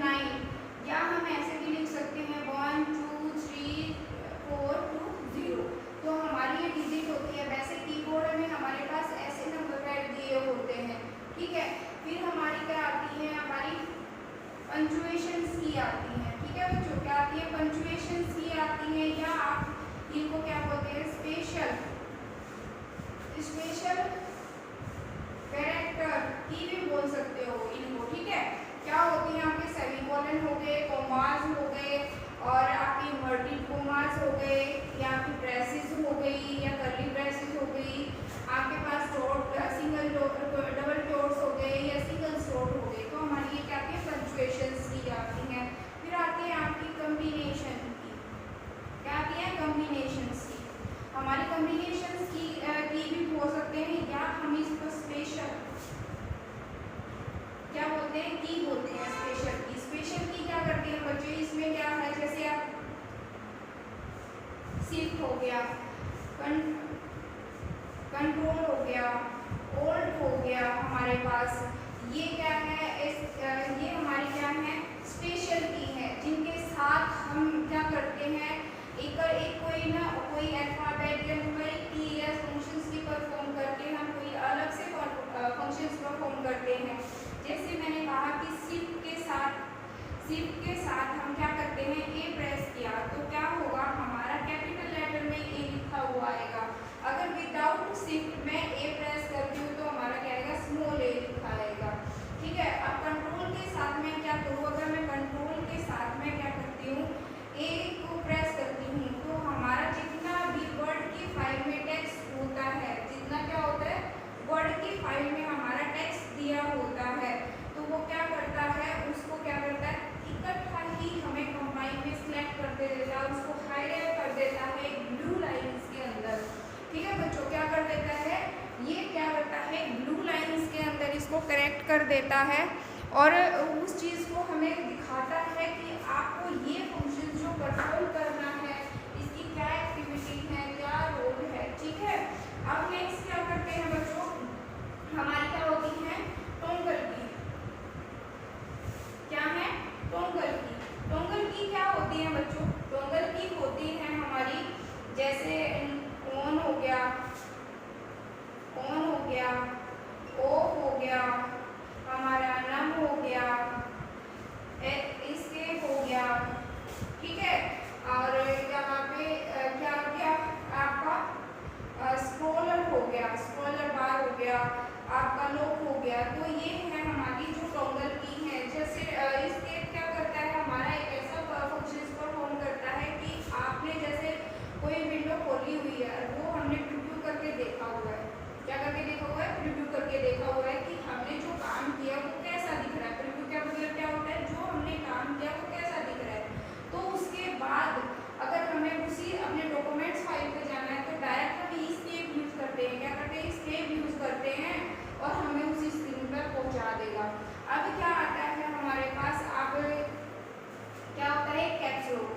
9, या हम ऐसे भी लिख सकते हैं 1 2 3 4 2 0। तो हमारी ये डिजिट होती है। वैसे कीबोर्ड में हमारे पास ऐसे नंबर पैड दिए होते हैं, ठीक है। फिर हमारी क्या आती है, हमारी पंचुएशन की आती है, ठीक है बच्चों। क्या आती है, पंचुएशन की आती है, या आप इनको क्या बोलते हैं, स्पेशल कैरेक्टर की भी बोल सकते हो इनको, ठीक है। क्या होती है, आपके सेमीकोलन हो गए, कोमास हो गए, और आपकी इन्वर्टेड कोमास हो गए, या आपकी ब्रेसेस हो गई, या कर्ली ब्रेसेस हो गई, आपके पास डॉट सिंगल डबल डॉट्स हो गए, या सिंगल डॉट हो गए। तो हमारी ये क्या है, पंचुएशंस की आती हैं। फिर आती है आपकी कॉम्बिनेशन की। क्या आती है, कॉम्बिनेशंस की। हमारी कॉम्बिनेशंस की भी हो सकते हैं, या हम इसको स्पेशल क्या बोलते हैं, की बोलते हैं, स्पेशल की। स्पेशल की क्या करते हैं बच्चे, इसमें क्या है, जैसे आप शिफ्ट हो गया, कंट्रोल हो गया, ओल्ड हो गया हमारे पास, ये क्या है, ये हमारी क्या है, स्पेशल की है, जिनके साथ हम क्या करते हैं, एक कोई अल्फाबेट या न्यूमेरिक की या फंक्शंस की परफॉर्म करके हम कोई अलग से फंक्शंस परफॉर्म करते हैं। जैसे मैंने कहा कि शिफ्ट के साथ हम क्या करते हैं, ए प्रेस किया तो क्या होगा, हमारा कैपिटल लेटर में ए लिखा हुआ आएगा। अगर विदाउट शिफ्ट में ए प्रेस करती हूँ तो हमारा क्या आएगा, स्मॉल ए लिखा आएगा, ठीक है। अब कंट्रोल के साथ में क्या करूँ, अगर मैं कंट्रोल के साथ में क्या करती हूँ, ए को प्रेस करती हूँ, तो हमारा जितना भी वर्ड की फाइल में टेक्स्ट होता है, जितना क्या होता है, वर्ड की फाइल में हमारा टेक्स्ट दिया होता है, तो वो क्या करता है, उसको क्या करता है, इकट्ठा ही हमें कंबाइन में सिलेक्ट कर देता है, उसको हाईलाइट कर देता है ब्लू लाइंस के अंदर, ठीक है बच्चों। क्या कर देता है, ये क्या करता है, ब्लू लाइंस के अंदर इसको करेक्ट कर देता है, और उस चीज़ को हमें दिखाता है कि आपको ये फंक्शन जो परफॉर्म करना है, इसकी क्या एक्टिविटी है, क्या रोल है, ठीक है। अब नेक्स्ट क्या करते हैं बच्चों, हमारी क्या होती है, टोंगल की। क्या है, टोंगल की। टोंगल की क्या होती है बच्चों, टोंगल की होती है हमारी, जैसे ऑन हो गया, ओ हो गया, हमारा नम हो गया, एस्केप हो गया, ठीक है। और यहाँ पे क्या हो गया, आपका स्क्रॉलर हो गया, स्क्रॉलर बार हो गया, आपका लॉक हो गया। तो ये है हमारी जो टोंगल की है। जैसे एस्केप क्या करता है, हमारा एक ऐसा फंक्शन परफॉर्म करता है कि आपने जैसे कोई विंडो खोली हुई है, वो हमने प्रीव्यू करके देखा हुआ है, क्या करके देखा हुआ है, प्रीव्यू करके देखा हुआ है कि हमने जो काम किया वो कैसा दिख रहा है। प्रीव्यू क्या मतलब क्या होता है, जो हमने काम किया वो कैसा दिख रहा है। तो उसके बाद अगर हमें उसी अपने डॉक्यूमेंट्स फाइल पे जाना है, तो डायरेक्ट हम एस्केप यूज करते हैं, क्या करते हैं, एस्केप यूज करते हैं, और हमें उसी स्क्रीन पर पहुंचा देगा। अब क्या आता है हमारे पास, अब क्या होता है, कैप्स लॉक।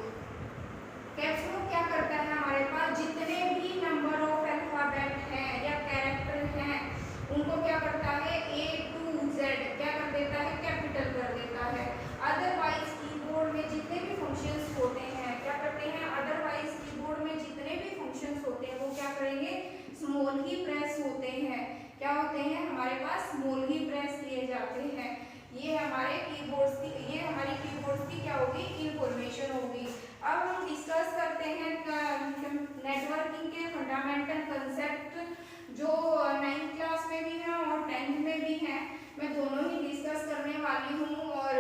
कैप्स लॉक क्या करता है, हमारे पास जितने भी नंबर ऑफ अल्फाबेट हैं या कैरेक्टर हैं, उनको क्या करता है, A to Z क्या कर देता है, कैपिटल कर देता है। अदरवाइज कीबोर्ड में जितने भी फंक्शंस होते हैं, क्या करते हैं, अदरवाइज कीबोर्ड में जितने भी फंक्शंस होते हैं वो क्या करेंगे, स्मॉल ही प्रेस होते हैं। क्या होते हैं, हमारे पास स्मॉल ही प्रेस किए जाते हैं। ये हमारे कीबोर्ड्स की, ये हमारी कीबोर्ड्स की क्या होगी, इंफॉर्मेशन होगी। अब हम डिस्कस करते हैं नेटवर्किंग के फंडामेंटल कंसेप्ट, जो 9th क्लास में भी हैं और 10th में भी हैं। मैं दोनों ही डिस्कस करने वाली हूँ, और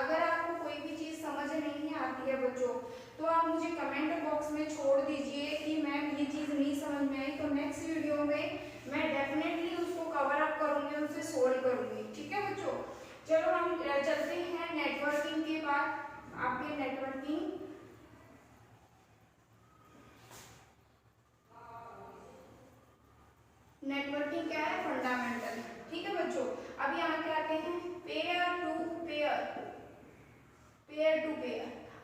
अगर आपको कोई भी चीज़ समझ नहीं आती है बच्चों, तो आप मुझे कमेंट बॉक्स में छोड़ दीजिए कि मैम ये चीज़ नहीं समझ में आई, तो नेक्स्ट वीडियो में मैं डेफिनेटली उसको कवर अप करूँगी, उसे सोल्व करूँगी, ठीक है बच्चों। चलो हम चलते हैं नेटवर्किंग के बाद, आपके नेटवर्किंग क्या है, फंडामेंटल, ठीक है बच्चों। अब यहाँ क्या आते हैं, पेयर टू पेयर।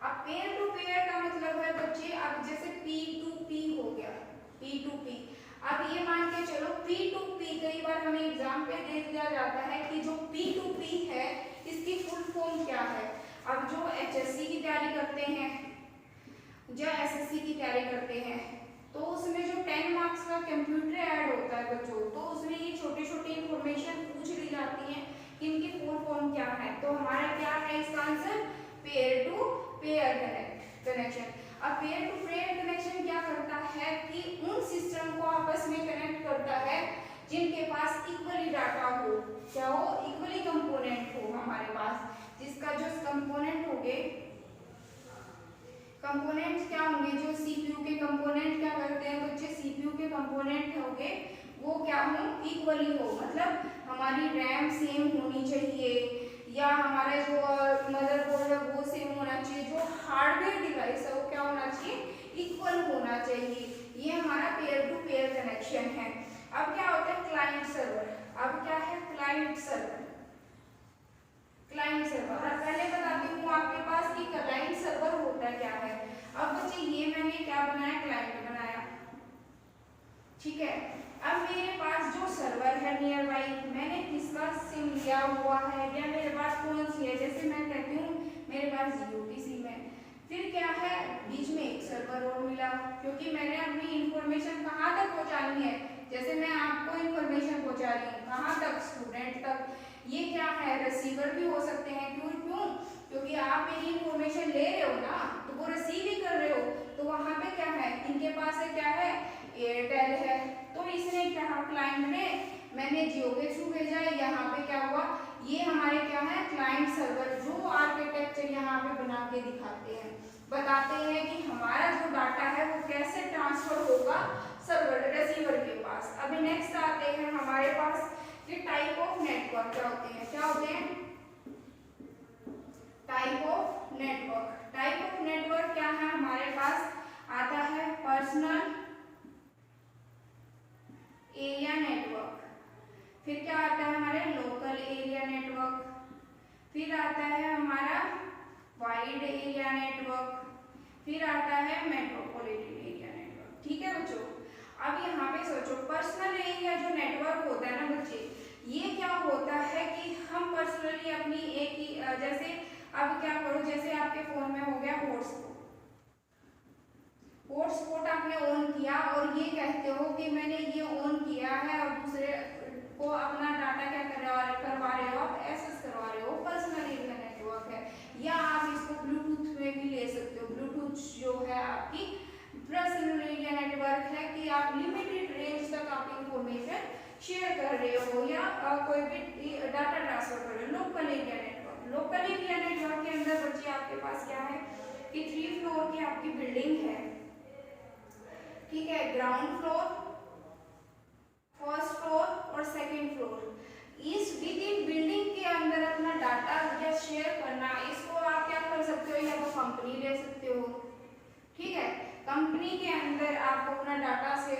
अब पेयर टू पेयर का मतलब है बच्चे, अब जैसे P2P हो गया, P2P। अब ये मान के चलो P2P, कई बार हमें एग्जाम पे दे दिया जाता है कि जो P2P है इसकी फुल फॉर्म क्या है। करते हैं, जो एसएससी की तैयारी करते हैं, तो उसमें जो 10 मार्क्स का कंप्यूटर ऐड होता है बच्चों, तो उसमें ये छोटी छोटी इंफॉर्मेशन पूछ ली जाती है कि इनकी फुल फॉर्म क्या है। तो हमारा क्या है इसका answer, pair to pair connection. अब पेयर टू पेयर कनेक्शन क्या करता है कि उन सिस्टम को आपस में कनेक्ट करता है जिनके पास इक्वली डाटा हो, क्या हो, इक्वली कंपोनेंट हो हमारे पास, जिसका जो कंपोनेंट होंगे, कंपोनेंट्स क्या होंगे, जो सीपीयू के कंपोनेंट क्या करते हैं बच्चे, सीपीयू के कंपोनेंट होंगे वो क्या हो, इक्वली हो, मतलब हमारी रैम सेम होनी चाहिए, या हमारा जो मदरबोर्ड है वो सेम होना चाहिए, जो हार्डवेयर डिवाइस है वो क्या होना चाहिए, इक्वल होना चाहिए। ये हमारा पेयर टू पेयर कनेक्शन है। अब क्या होता है क्लाइंट सर्वर, अब क्या है क्लाइंट सर्वर, क्लाइंट सर्वर। और पहले बताती हूँ आपके पास कि क्लाइंट सर्वर होता क्या है। अब बच्चे ये मैंने क्या बनाया, क्लाइंट बनाया, ठीक है। अब मेरे पास जो सर्वर है नियर बाई, मैंने किसका सिम लिया हुआ है, या मेरे पास कौन सी है, जैसे मैं कहती हूँ मेरे पास जियो की सिम है, फिर क्या है बीच में एक सर्वर और मिला, क्योंकि मैंने अपनी इंफॉर्मेशन कहाँ तक पहुँचानी है, जैसे मैं आपको इंफॉर्मेशन पहुँचा रही हूँ कहाँ तक, स्टूडेंट तक। ये क्या है रिसीवर भी हो सकते हैं, क्यों क्यों क्योंकि आप मेरी इंफॉर्मेशन ले रहे हो ना, तो वो रिसीव ही कर रहे हो, तो वहाँ पे क्या है, इनके पास है क्या है, एयरटेल है, तो इसने क्या, क्लाइंट ने, मैंने जियो के थ्रू भेजा है, यहाँ पे क्या हुआ, ये हमारे क्या है क्लाइंट सर्वर, जो आर्किटेक्चर यहाँ पे बना के दिखाते हैं, बताते हैं कि हमारा जो डाटा है वो कैसे ट्रांसफर होगा सर्वर रिसीवर के पास। अभी नेक्स्ट आते हैं हमारे पास कि टाइप ऑफ नेटवर्क क्या होते हैं, क्या होते हैं, type of network. Type of network क्या है हमारे पास, आता है पर्सनल एरिया नेटवर्क, फिर क्या आता है हमारे लोकल एरिया नेटवर्क, फिर आता है हमारा वाइड एरिया नेटवर्क, फिर आता है मेट्रोपॉलिटन एरिया नेटवर्क, ठीक है बच्चों। अब यहाँ पे सोचो पर्सनल एरिया जो नेटवर्क होता है ना बच्चे, ये क्या होता है कि हम पर्सनली अपनी एक ही, जैसे अब क्या करो, जैसे आपके फोन में हो गया हॉटस्पॉट, हॉटस्पॉट आपने ऑन किया और ये कहते हो कि मैंने ये ऑन किया है और दूसरे को अपना डाटा क्या करवा रहे हो, आप एक्सेस करवा रहे हो, पर्सनल एरिया नेटवर्क है। या आप इसको ब्लूटूथ में भी ले सकते हो, ब्लूटूथ जो है आपकी पर्सनल एरिया नेटवर्क है कि आप लिमिटेड रेंज तक आप इंफॉर्मेशन शेयर कर रहे हो या कोई भी डाटा ट्रांसफर कर रहे हो। Local area network, local area network के अंदर बच्चे आपके पास क्या है कि 3 फ्लोर की आपकी बिल्डिंग है, ठीक है, ग्राउंड फ्लोर, फर्स्ट फ्लोर और सेकंड फ्लोर, इस विद इन बिल्डिंग के अंदर अपना डाटा या शेयर करना, इसको आप क्या कर सकते हो, या तो कंपनी ले सकते हो, ठीक है, कंपनी के अंदर आपको अपना डाटा से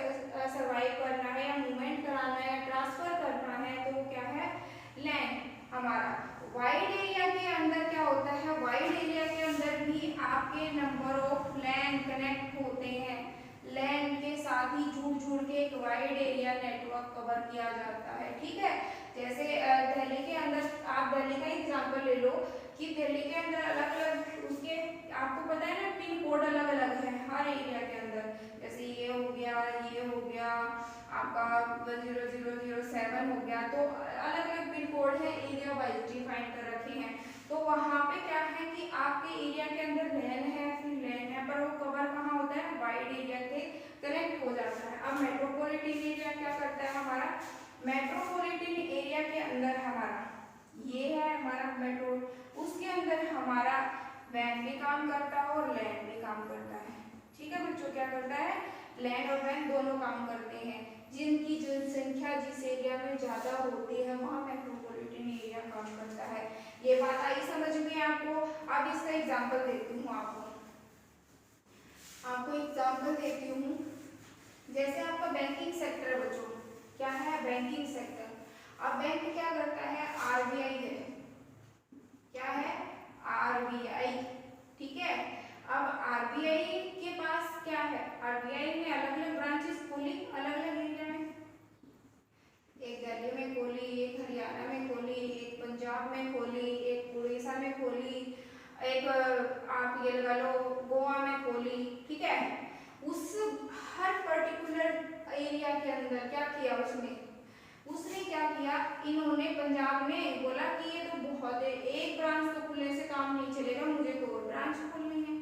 सर्वाइव करना है या मूवमेंट कराना है या ट्रांसफर करना है, तो क्या है लैंड हमारा। वाइड एरिया के अंदर क्या होता है, वाइड एरिया के अंदर भी आपके नंबर ऑफ लैंड कनेक्ट होते हैं, लैंड के साथ ही जुड़ के एक वाइड एरिया नेटवर्क कवर किया जाता है, ठीक है। जैसे दिल्ली के अंदर, आप दिल्ली का एग्जांपल ले लो कि दिल्ली के अंदर अलग अलग उसके, आपको पता है ना पिन कोड अलग अलग है हर एरिया के अंदर, जैसे ये हो गया, ये हो गया आपका 0007 हो गया, तो अलग अलग पिन कोड है, एरिया वाइज डिफाइन कर रखे हैं। तो वहाँ पे क्या है कि आपके एरिया के अंदर लैंड है, फिर लैंड है, पर वो कवर कहाँ होता है, वाइड एरिया के कनेक्ट हो जाता है। अब मेट्रोपॉलिटन एरिया क्या करता है हमारा, मेट्रोपॉलिटन एरिया के अंदर हमारा ये है हमारा मेट्रो, उसके अंदर हमारा वैन भी काम करता है और लैंड भी काम करता है, ठीक है बच्चों, क्या करता है, लैंड और वैन दोनों काम करते हैं। जिनकी जनसंख्या जिस एरिया में ज्यादा होती है वहाँ मेट्रोपॉलिटन एरिया काम करता है। ये बात आई समझ में आपको। अब इसका एग्जाम्पल देती हूँ आपको एग्जाम्पल देती हूँ, जैसे आपका बैंकिंग सेक्टर बच्चों, क्या है बैंकिंग सेक्टर। अब बैंक क्या करता है, आरबीआई है, क्या है आरबीआई, ठीक है। अब आरबीआई के पास क्या है, आरबीआई ने अलग अलग ब्रांचेस खोली अलग अलग एरिया में, एक दिल्ली में खोली, एक हरियाणा में खोली, एक पंजाब में खोली, एक उड़ीसा में खोली, एक आप ये लगा लो गोवा में खोली, ठीक है, उस हर पर्टिकुलर एरिया के अंदर क्या किया उसने क्या किया, इन्होंने पंजाब में बोला कि ये तो बहुत है, एक ब्रांच तो खुलने से काम नहीं चलेगा, मुझे तो और ब्रांच खोलनी है,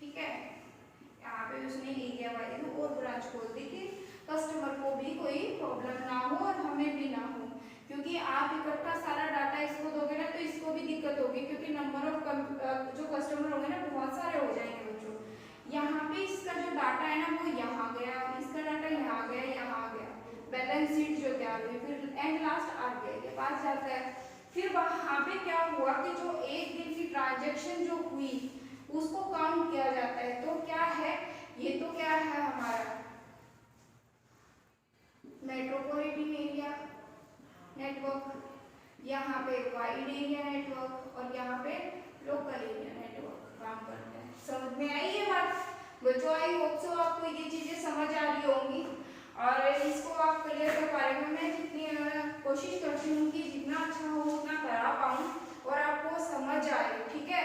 ठीक है। यहाँ पे उसने एरिया वाइज और ब्रांच खोल दी कि कस्टमर को भी कोई प्रॉब्लम ना हो और हमें भी ना हो, क्योंकि आप इकट्ठा सारा डाटा इसको दोगे ना तो इसको भी दिक्कत होगी, क्योंकि नंबर ऑफ जो कस्टमर होंगे ना बहुत सारे हो जाएंगे बच्चों। यहाँ पे इसका जो डाटा है ना वो यहाँ गया, इसका डाटा यहाँ गया, यहाँ गया, बैलेंस शीट जो तैयार हुई, फिर एंड लास्ट आरबीआई के पास जाता है। फिर वहाँ पे क्या हुआ कि जो एक दिन की ट्रांजेक्शन जो हुई उसको काउंट किया जाता है, तो क्या है ये, तो क्या है हमारा मेट्रोपॉलिटन एरिया नेटवर्क, यहाँ पे वाइड एरिया नेटवर्क और यहाँ पे लोकल एरिया नेटवर्क काम करते हैं। समझ में आई ये बात बच्चों? आई होप सो आपको ये चीजें समझ आ रही होंगी और इसको आप क्लियर कर पा रहे हो। मैं जितनी कोशिश करती हूँ कि जितना अच्छा हो उतना करा पाऊँ और आपको समझ आए, ठीक है।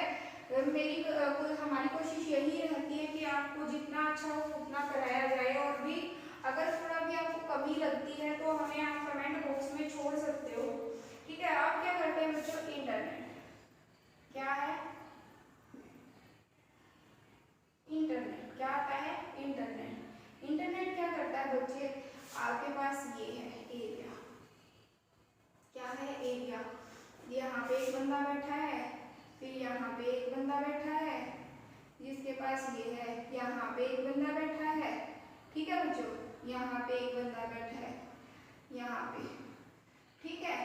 मेरी हमारी कोशिश यही रहती है कि आपको जितना अच्छा हो उतना कराया जाए, और भी अगर थोड़ा भी आपको कमी लगती है तो हमें आप कमेंट बॉक्स में छोड़ सकते हो, ठीक है। आप क्या करते हैं बच्चों, इंटरनेट क्या है, इंटरनेट क्या आता है, इंटरनेट क्या करता है बच्चे, आपके पास ये है एरिया, क्या है एरिया, यहाँ पे एक बंदा बैठा है, फिर यहाँ पे एक बंदा बैठा है, जिसके पास ये है, यहाँ पे एक बंदा बैठा है, ठीक है बच्चों, यहाँ पे एक बंदा बैठा है, यहाँ पे, ठीक है।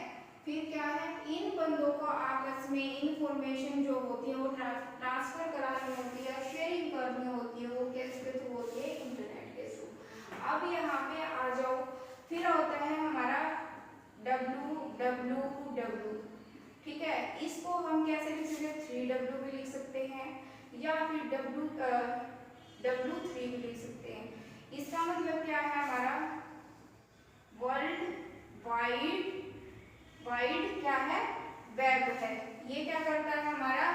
फिर क्या है, इन बंदों को आपस में इंफॉर्मेशन जो होती है वो ट्रांसफर करानी होती है, शेयरिंग करनी होती है, वो किसके थ्रू होती है, इंटरनेट के थ्रू। अब यहाँ पे आ जाओ, फिर होता है हमारा www, ठीक है। इसको हम कैसे लिख सकते हैं, 3W भी लिख सकते हैं या फिर W3 भी लिख सकते हैं। इसका मतलब क्या है, हमारा वर्ल्ड वाइड क्या है, वेब है। ये क्या करता है, हमारा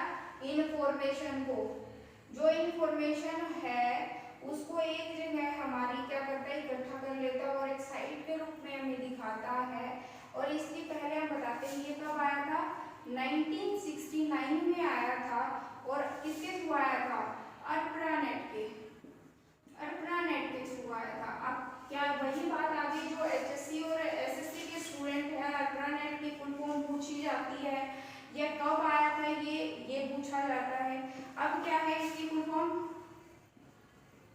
इंफॉर्मेशन को, जो इंफॉर्मेशन है उसको एक जगह हमारी क्या करता है, इकट्ठा कर लेता है और एक साइट के रूप में हमें दिखाता है। और इसके पहले हम बताते हैं ये कब आया था, 1969 में आया था, और किसके थ्रू आया था, अर्पानेट के थ्रू आया था। अब क्या वही बात आ गई जो HSC और SSC के स्टूडेंट है, अर्पानेट की फुल फॉर्म पूछी जाती है, ये कब आया था, ये पूछा जाता है। अब क्या है इसकी full form,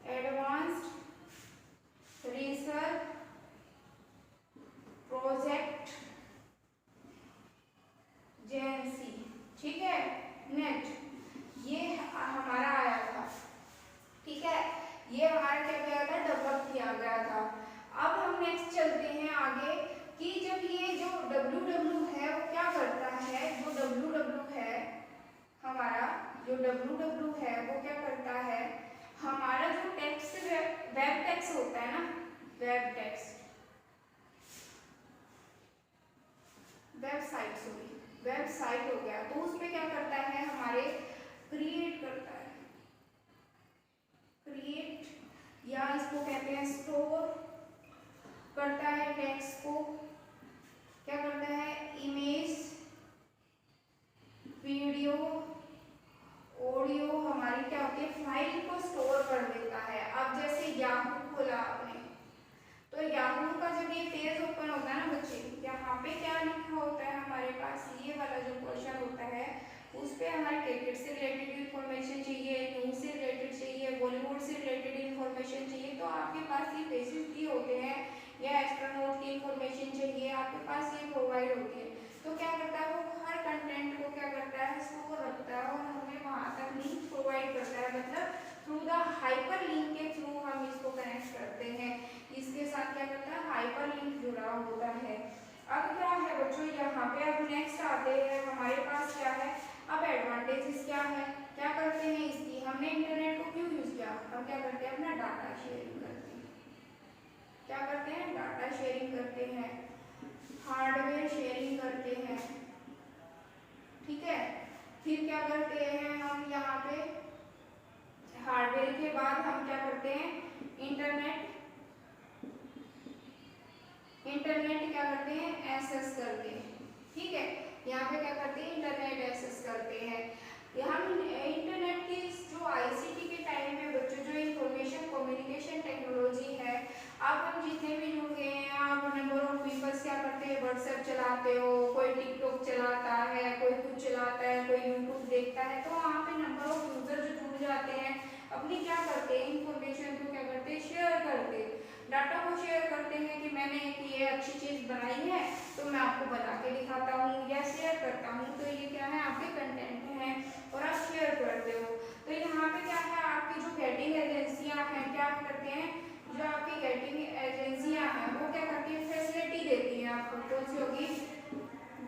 advanced research project agency, ठीक है, नेट, ये हमारा आया था, ठीक है। ये हमारा क्या किया था, डेवलप किया गया था। अब हम नेक्स्ट चलते हैं आगे कि जब ये जो www है वो क्या करता है, जो www है हमारा, जो www है वो क्या करता है, हमारा जो टेक्स्ट वेब टेक्स्ट होता है ना, वेब टेक्स्ट वेबसाइट हो गया, तो उसमें क्या करता है, हमारे क्रिएट करता है, क्रिएट या इसको कहते हैं स्टोर करता है, टेक्स्ट को क्या करता है, इमेज, वीडियो, ऑडियो, हमारी क्या होती है, फाइल को स्टोर कर देता है। अब जैसे याहू खोला आपने, तो याहू का जब ये पेज ओपन होता है ना बच्चे, यहाँ पे क्या लिखा होता है हमारे पास, ये वाला जो क्वेश्चन होता है उस पे हमारे क्रिकेट से रिलेटेड इंफॉर्मेशन चाहिए, न्यूज से रिलेटेड चाहिए, बॉलीवुड से रिलेटेड इंफॉर्मेशन चाहिए, तो आपके पास ये पेजेस दिए होते हैं, या एस्ट्रोनॉट की इंफॉर्मेशन चाहिए, आपके पास ये प्रोवाइड होती है। तो क्या करता है वो हर कंटेंट को क्या करता है, स्टोर रखता है और हमें वहाँ तक लिंक प्रोवाइड करता है, मतलब थ्रू द हाइपर लिंक के थ्रू हम इसको कनेक्ट करते हैं। इसके साथ क्या करता है, हाइपर लिंक जुड़ा होता है। अब क्या है बच्चों, यहाँ पे अब नेक्स्ट आते हैं, हमारे पास क्या है, अब एडवांटेजेस क्या है, क्या करते हैं इसकी, हमने इंटरनेट को क्यों यूज किया, हम क्या करते हैं, अपना डाटा शेयरिंग करते हैं, क्या करते हैं, डाटा शेयरिंग करते हैं, हार्डवेयर शेयरिंग करते हैं, ठीक है। फिर क्या करते हैं हम, पे क्या करते हैं, इंटरनेट एक्सेस करते हैं। हम इंटरनेट की जो आईसीटी के टाइम में बच्चों जो इंफॉर्मेशन कम्युनिकेशन टेक्नोलॉजी है, अब हम जितने भी जुड़ गए हैं, आप नंबर ऑफ पीपल्स क्या करते हैं, व्हाट्सएप चलाते हो, कोई टिकटॉक चलाता है, कोई कुछ चलाता है, कोई यूट्यूब देखता है, तो वहाँ पे नंबर ऑफ यूजर जो जुड़ जाते हैं, अपनी क्या करते हैं, इंफॉर्मेशन को क्या करते हैं, शेयर करते हैं, डाटा को शेयर करते हैं कि मैंने एक ये अच्छी चीज़ बनाई है तो मैं आपको बना के दिखाता हूँ या शेयर करता हूँ, तो ये क्या है, आपके कंटेंट हैं और आप शेयर करते हो। तो यहाँ पे क्या है, आपकी जो गेटिंग एजेंसियाँ हैं क्या करते हैं, जो आपकी गेटिंग एजेंसियाँ हैं वो क्या करती है, फैसिलिटी देती है आपको। कौन सी होगी,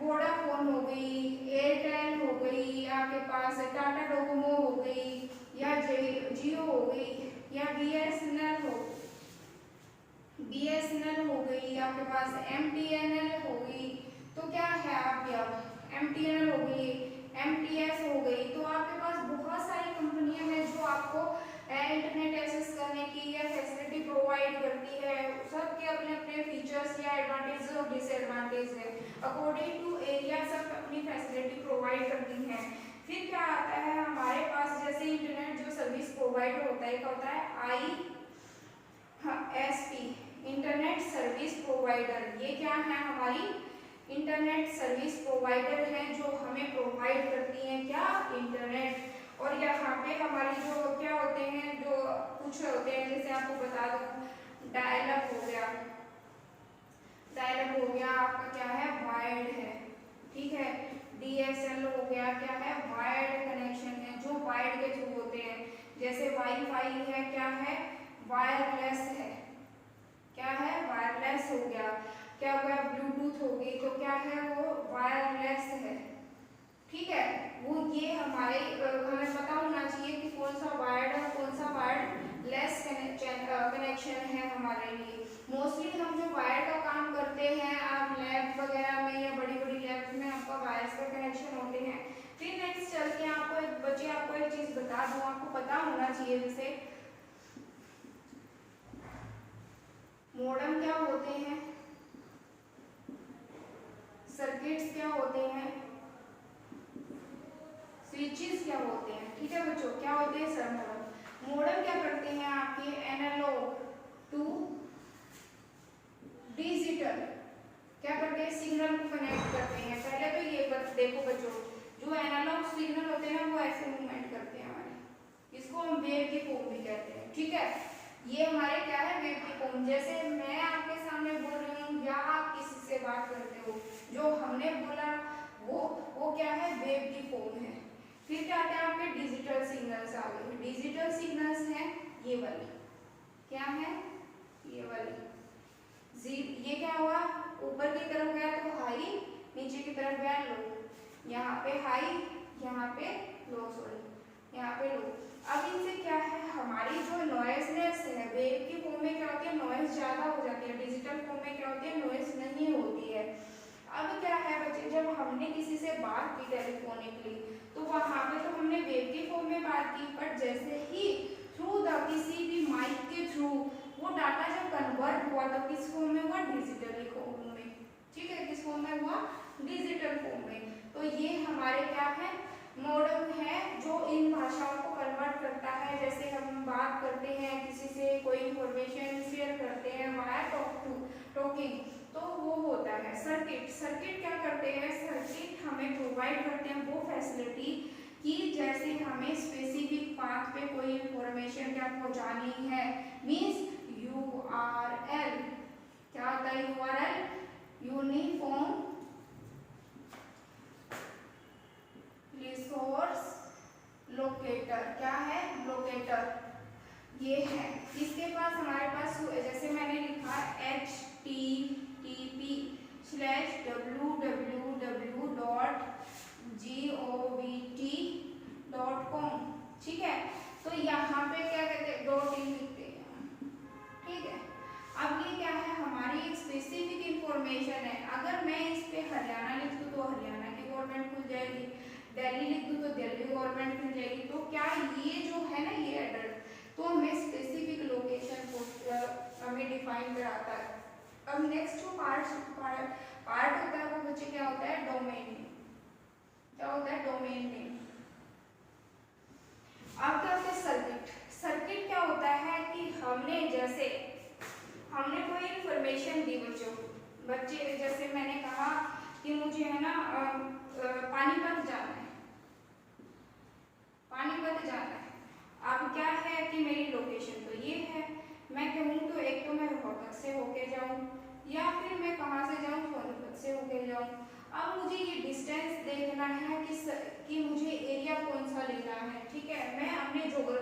वोडाफोन हो गई, एयरटेल हो गई, आपके पास टाटा डोकोमो हो गई, या जियो हो गई, या बीएसएनएल हो गई, आपके पास एमटीएनएल हो गई। तो क्या है आपके, अब एमटीएनएल हो गई, एमटीएस हो गई, तो आपके पास बहुत सारी कंपनियां हैं जो आपको इंटरनेट एक्सेस करने की या फैसिलिटी प्रोवाइड करती है। सबके अपने अपने फीचर्स या एडवांटेज और डिसएडवांटेज है, अकॉर्डिंग टू एरिया सब अपनी फैसिलिटी प्रोवाइड करती हैं। फिर क्या आता है हमारे पास, जैसे इंटरनेट जो सर्विस प्रोवाइड होता है, क्या होता है, ISP, इंटरनेट सर्विस प्रोवाइडर। ये क्या है, हमारी इंटरनेट सर्विस प्रोवाइडर हैं जो हमें प्रोवाइड करती हैं क्या, इंटरनेट। और यहाँ पे हमारी जो क्या होते हैं, जो कुछ होते हैं, जैसे आपको बता दूं, डायल-अप हो गया, डायल-अप हो गया आपका क्या है, वायर्ड है, ठीक है। DSL हो गया, क्या है, वायर्ड कनेक्शन है, जो वायर्ड के थ्रू होते हैं। जैसे वाईफाई है, क्या है, वायरलेस है, क्या है, वायरलेस हो गया। क्या हो गया, ब्लूटूथ हो गई, तो क्या है, वो वायरलेस है, ठीक है। वो ये हमारे हमें पता होना चाहिए कि कौन सा वायर्ड और कौन सा वायरलेस कनेक्शन है हमारे लिए। मोस्टली हम जो वायर का काम करते हैं, आप लैब वगैरह में या बड़ी बड़ी लैब में आपका वायर्स का कनेक्शन होते हैं। फिर नेक्स्ट चल के आपको एक चीज़ बता दूँ, आपको पता होना चाहिए, जैसे मॉडेम क्या होते हैं, सर्किट्स क्या होते हैं, स्विचेस क्या होते हैं, ठीक है बच्चों, क्या होते हैं सर, मॉडेम क्या करते हैं, आपके एनालॉग टू डिजिटल क्या करते हैं, सिग्नल को कनेक्ट करते हैं। पहले तो ये देखो बच्चों, जो एनालॉग सिग्नल होते हैं वो ऐसे मूवमेंट करते हैं हमारे, इसको हम वेव की फॉर्म भी कहते हैं, ठीक है। ये हमारे क्या है, वेव की फॉर्म। जैसे मैं आपके सामने बोल रही हूँ या आप किसी से बात करते हो, जो हमने बोला वो क्या है, वेव की फॉर्म है। फिर क्या आते हैं आपके डिजिटल सिग्नल्स आ गए। डिजिटल सिग्नल्स हैं ये वाली, क्या है, ये वाली। ये क्या हुआ, ऊपर की तरफ गया तो हाई, नीचे की तरफ गया लो, यहाँ पे हाई, यहाँ पे लो, सॉरी यहाँ पे लो। अब इनसे क्या है, हमारी जो नॉइजनेस है, वेव की फॉर्म में क्या होती है, नॉइज ज्यादा हो जाती है, डिजिटल फॉर्म में क्या होती है, नॉइज नहीं होती है। अब क्या है बच्चे, जब हमने किसी से बात की टेलीफोनिकली, तो वहां पे तो हमने वेव की फॉर्म में बात की, बट जैसे ही थ्रू द किसी भी माइक के थ्रू वो डाटा जब कन्वर्ट हुआ तो किस फॉर्म में हुआ, डिजिटली फॉर्म में, ठीक है, किस फॉर्म में हुआ, डिजिटल फॉर्म में। तो ये हमारे क्या है, मॉडम है जो इन भाषाओं को कन्वर्ट करता है। जैसे हम बात करते हैं किसी से, कोई इंफॉर्मेशन शेयर करते हैं, वाया टॉकिंग, तो वो होता है सर्किट। सर्किट क्या करते हैं, सर्किट हमें प्रोवाइड करते हैं वो फैसिलिटी कि जैसे हमें स्पेसिफिक पाथ पे कोई इंफॉर्मेशन क्या पहुंचानी है, मींस URL, क्या होता है URL, यूनिफॉर्म रिसोर्स लोकेटर, क्या है, लोकेटर, ये है। इसके पास हमारे पास जैसे मैंने लिखा http://www.govt.com, ठीक है। तो यहाँ पे क्या कहते हैं, .in लिखते हैं, ठीक है। अब ये क्या है, हमारी एक स्पेसिफिक इंफॉर्मेशन है। अगर मैं इस पे हरियाणा लिख दूँ तो हरियाणा की गवर्नमेंट खुल जाएगी, दिल्ली लिख दूँ तो दिल्ली गवर्नमेंट खुल जाएगी। तो क्या ये जो है ना, ये एड्रेस तो हमें स्पेसिफिक लोकेशन को हमें डिफाइन कराता है। अब नेक्स्ट जो पार्ट होता है वो बच्चे क्या होता है, डोमेन। बच्चे जैसे मैंने कहा कि मुझे है ना पानीपत जाना है, पानीपत जाना है। अब क्या है कि मेरी लोकेशन तो ये है, मैं कहूँ तो एक तो मैं रोहतक से होके जाऊँ या फिर मैं कहाँ से जाऊँ, सोनीपत से होके जाऊँ। अब मुझे ये डिस्टेंस देखना है कि मुझे एरिया कौन सा लेना है। ठीक है, मैं अपने